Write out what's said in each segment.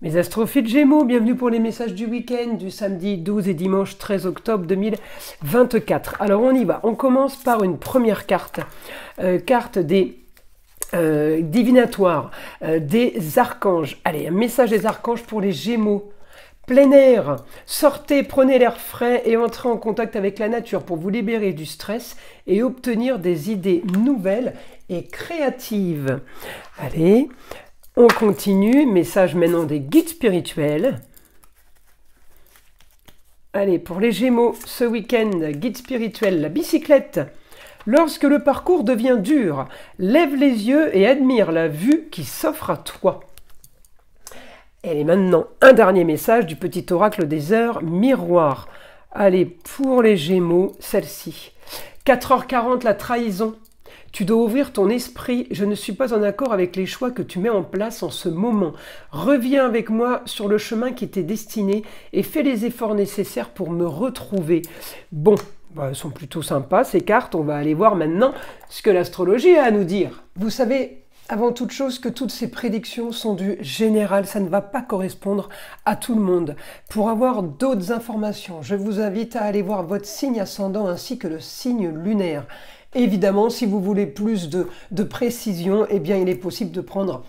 Mes astrophiles Gémeaux, bienvenue pour les messages du week-end du samedi 12 et dimanche 13 octobre 2024. Alors on y va, on commence par une première carte, carte des divinatoires, des archanges. Allez, un message des archanges pour les Gémeaux. Plein air, sortez, prenez l'air frais et entrez en contact avec la nature pour vous libérer du stress et obtenir des idées nouvelles et créatives. Allez, on continue, message maintenant des guides spirituels. Allez, pour les Gémeaux, ce week-end, guide spirituel, la bicyclette. Lorsque le parcours devient dur, lève les yeux et admire la vue qui s'offre à toi. Et maintenant, un dernier message du petit oracle des heures, miroir. Allez, pour les Gémeaux, celle-ci. 4h40, la trahison. Tu dois ouvrir ton esprit. Je ne suis pas en accord avec les choix que tu mets en place en ce moment. Reviens avec moi sur le chemin qui t'est destiné et fais les efforts nécessaires pour me retrouver. Bon, elles sont plutôt sympas ces cartes. On va aller voir maintenant ce que l'astrologie a à nous dire. Vous savez, avant toute chose, que toutes ces prédictions sont du général, ça ne va pas correspondre à tout le monde. Pour avoir d'autres informations, je vous invite à aller voir votre signe ascendant ainsi que le signe lunaire. Évidemment, si vous voulez plus de précision, eh bien, il est possible de prendre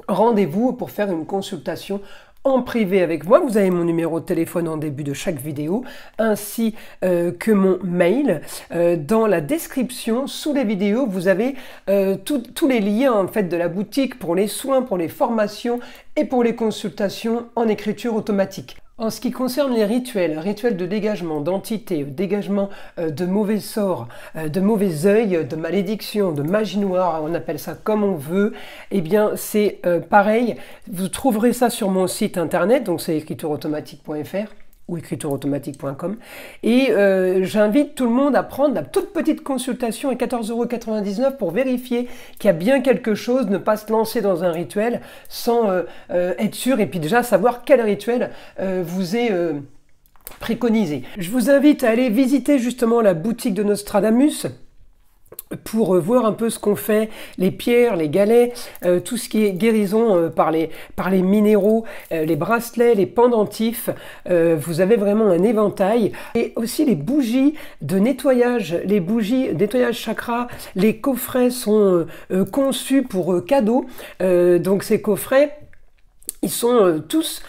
rendez-vous pour faire une consultation en privé avec moi. Vous avez mon numéro de téléphone en début de chaque vidéo, ainsi que mon mail. Dans la description, sous les vidéos, vous avez tous les liens en fait, de la boutique pour les soins, pour les formations et pour les consultations en écriture automatique. En ce qui concerne les rituels, rituels de dégagement d'entités, dégagement de mauvais sorts, de mauvais œils, de malédictions, de magie noire, on appelle ça comme on veut, eh bien c'est pareil, vous trouverez ça sur mon site internet, donc c'est écritureautomatique.fr ou écritureautomatique.com et j'invite tout le monde à prendre la toute petite consultation à 14,99 € pour vérifier qu'il y a bien quelque chose, ne pas se lancer dans un rituel sans être sûr et puis déjà savoir quel rituel vous est préconisé. Je vous invite à aller visiter justement la boutique de Nostradamus pour voir un peu ce qu'on fait, les pierres, les galets, tout ce qui est guérison par les minéraux, les bracelets, les pendentifs. Vous avez vraiment un éventail. Et aussi les bougies de nettoyage, les bougies nettoyage chakra. Les coffrets sont conçus pour cadeaux. Donc ces coffrets, ils sont tous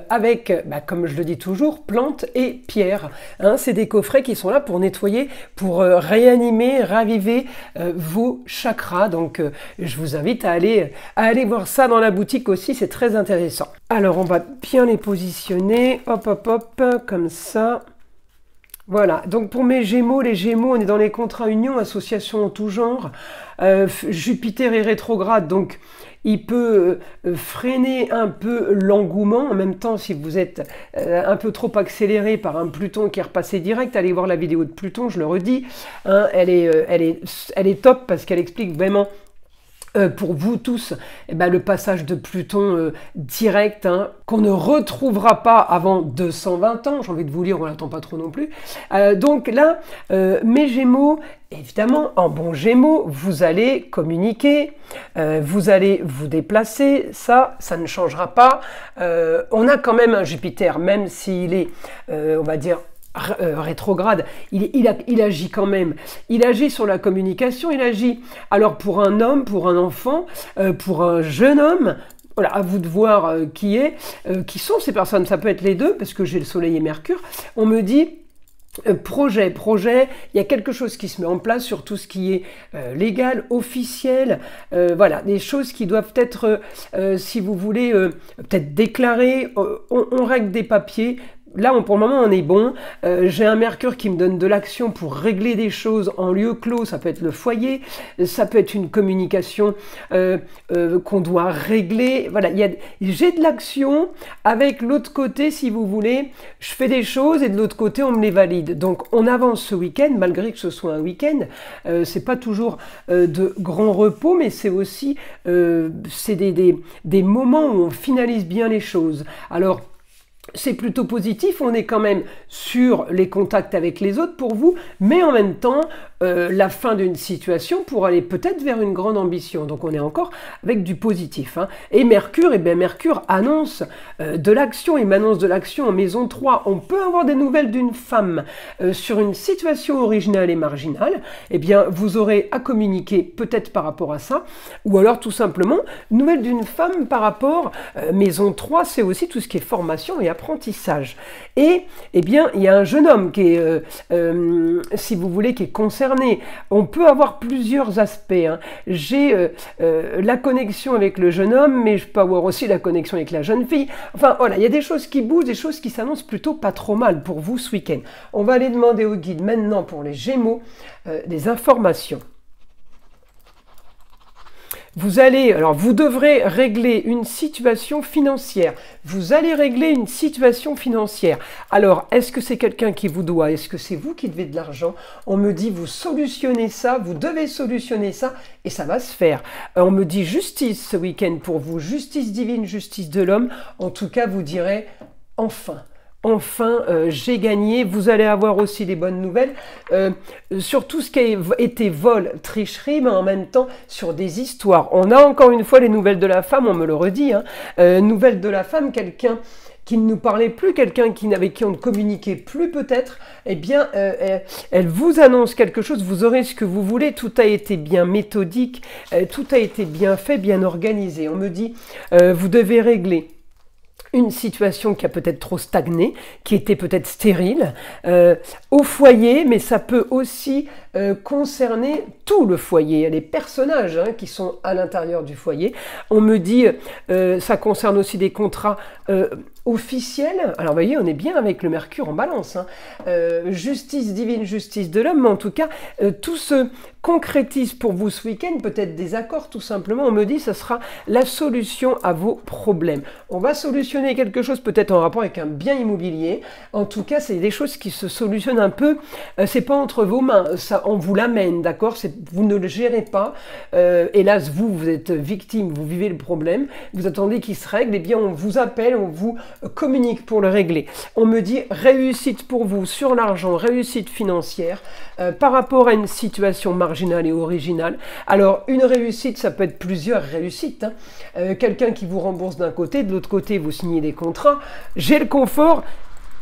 avec, comme je le dis toujours, plantes et pierres. Hein, c'est des coffrets qui sont là pour nettoyer, pour réanimer, raviver vos chakras. Donc, je vous invite à aller voir ça dans la boutique aussi, c'est très intéressant. Alors, on va bien les positionner. Hop, hop, hop, comme ça. Voilà, donc pour mes Gémeaux, les Gémeaux, on est dans les contrats unions, associations en tout genre. Jupiter est rétrograde, donc il peut freiner un peu l'engouement. En même temps, si vous êtes un peu trop accéléré par un Pluton qui est repassé direct, allez voir la vidéo de Pluton, je le redis. Hein, elle est top parce qu'elle explique vraiment pour vous tous, le passage de Pluton direct, hein, qu'on ne retrouvera pas avant 220 ans, j'ai envie de vous lire, on n'attend pas trop non plus. Donc là, mes Gémeaux, évidemment, en bon Gémeaux, vous allez communiquer, vous allez vous déplacer, ça ne changera pas. On a quand même un Jupiter, même s'il est, on va dire, rétrograde, il agit quand même, il agit sur la communication, il agit alors pour un homme, pour un enfant, pour un jeune homme. Voilà, à vous de voir qui sont ces personnes, ça peut être les deux, parce que j'ai le soleil et Mercure, on me dit projet, il y a quelque chose qui se met en place sur tout ce qui est légal, officiel, voilà, des choses qui doivent être, si vous voulez, peut-être déclarées, on règle des papiers. Là, pour le moment, on est bon. J'ai un Mercure qui me donne de l'action pour régler des choses en lieu clos. Ça peut être le foyer, ça peut être une communication qu'on doit régler. Voilà, j'ai de l'action. Avec l'autre côté, si vous voulez, je fais des choses et de l'autre côté, on me les valide. Donc, on avance ce week-end, malgré que ce soit un week-end. C'est pas toujours de grand repos, mais c'est aussi c'est des moments où on finalise bien les choses. Alors, c'est plutôt positif, on est quand même sur les contacts avec les autres pour vous, mais en même temps, la fin d'une situation pour aller peut-être vers une grande ambition. Donc on est encore avec du positif. Hein. Et Mercure, eh bien Mercure annonce de l'action, il m'annonce de l'action en maison 3. On peut avoir des nouvelles d'une femme sur une situation originale et marginale. Eh bien vous aurez à communiquer peut-être par rapport à ça, ou alors tout simplement, nouvelle d'une femme par rapport, maison 3, c'est aussi tout ce qui est formation et apprentissage. Et, eh bien, il y a un jeune homme qui est, si vous voulez, qui est concerné. On peut avoir plusieurs aspects. Hein. J'ai la connexion avec le jeune homme, mais je peux avoir aussi la connexion avec la jeune fille. Enfin, voilà, il y a des choses qui bougent, des choses qui s'annoncent plutôt pas trop mal pour vous ce week-end. On va aller demander au guide maintenant pour les Gémeaux des informations. Vous devrez régler une situation financière. Vous allez régler une situation financière. Alors, est-ce que c'est quelqu'un qui vous doit? Est-ce que c'est vous qui devez de l'argent? On me dit, vous solutionnez ça, vous devez solutionner ça, et ça va se faire. On me dit justice ce week-end pour vous, justice divine, justice de l'homme. En tout cas, vous direz, enfin. Enfin, j'ai gagné. Vous allez avoir aussi des bonnes nouvelles sur tout ce qui a été vol, tricherie, mais en même temps sur des histoires. On a encore une fois les nouvelles de la femme, on me le redit. Hein, nouvelles de la femme, quelqu'un qui ne nous parlait plus, quelqu'un avec qui on ne communiquait plus peut-être, eh bien, elle vous annonce quelque chose, vous aurez ce que vous voulez, tout a été bien méthodique, tout a été bien fait, bien organisé. On me dit, vous devez régler une situation qui a peut-être trop stagné, qui était peut-être stérile, au foyer, mais ça peut aussi concerner tout le foyer, les personnages hein, qui sont à l'intérieur du foyer. On me dit, ça concerne aussi des contrats officiels. Alors vous voyez, on est bien avec le Mercure en balance. Hein. Justice divine, justice de l'homme, mais en tout cas, tout se concrétise pour vous ce week-end, peut-être des accords tout simplement. On me dit, ça sera la solution à vos problèmes. On va solutionner quelque chose peut-être en rapport avec un bien immobilier. En tout cas, c'est des choses qui se solutionnent un peu. C'est pas entre vos mains, ça, on vous l'amène, d'accord? Vous ne le gérez pas. Hélas, vous êtes victime, vous vivez le problème. Vous attendez qu'il se règle. Eh bien, on vous appelle, on vous communique pour le régler. On me dit réussite pour vous sur l'argent, réussite financière par rapport à une situation marginale et originale. Alors, une réussite, ça peut être plusieurs réussites. Hein. Quelqu'un qui vous rembourse d'un côté, de l'autre côté, vous signez des contrats. J'ai le confort,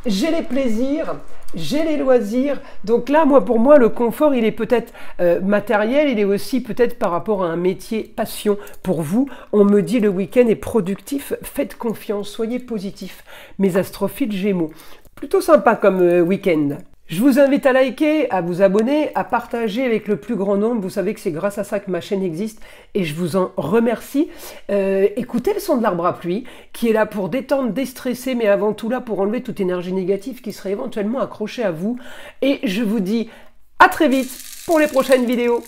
j'ai les plaisirs, j'ai les loisirs. Donc là, pour moi, le confort, il est peut-être matériel, il est aussi peut-être par rapport à un métier passion pour vous. On me dit le week-end est productif, faites confiance, soyez positifs, mes astrophiles Gémeaux. Plutôt sympa comme week-end. Je vous invite à liker, à vous abonner, à partager avec le plus grand nombre. Vous savez que c'est grâce à ça que ma chaîne existe et je vous en remercie. Écoutez le son de l'arbre à pluie qui est là pour détendre, déstresser, mais avant tout là pour enlever toute énergie négative qui serait éventuellement accrochée à vous. Et je vous dis à très vite pour les prochaines vidéos.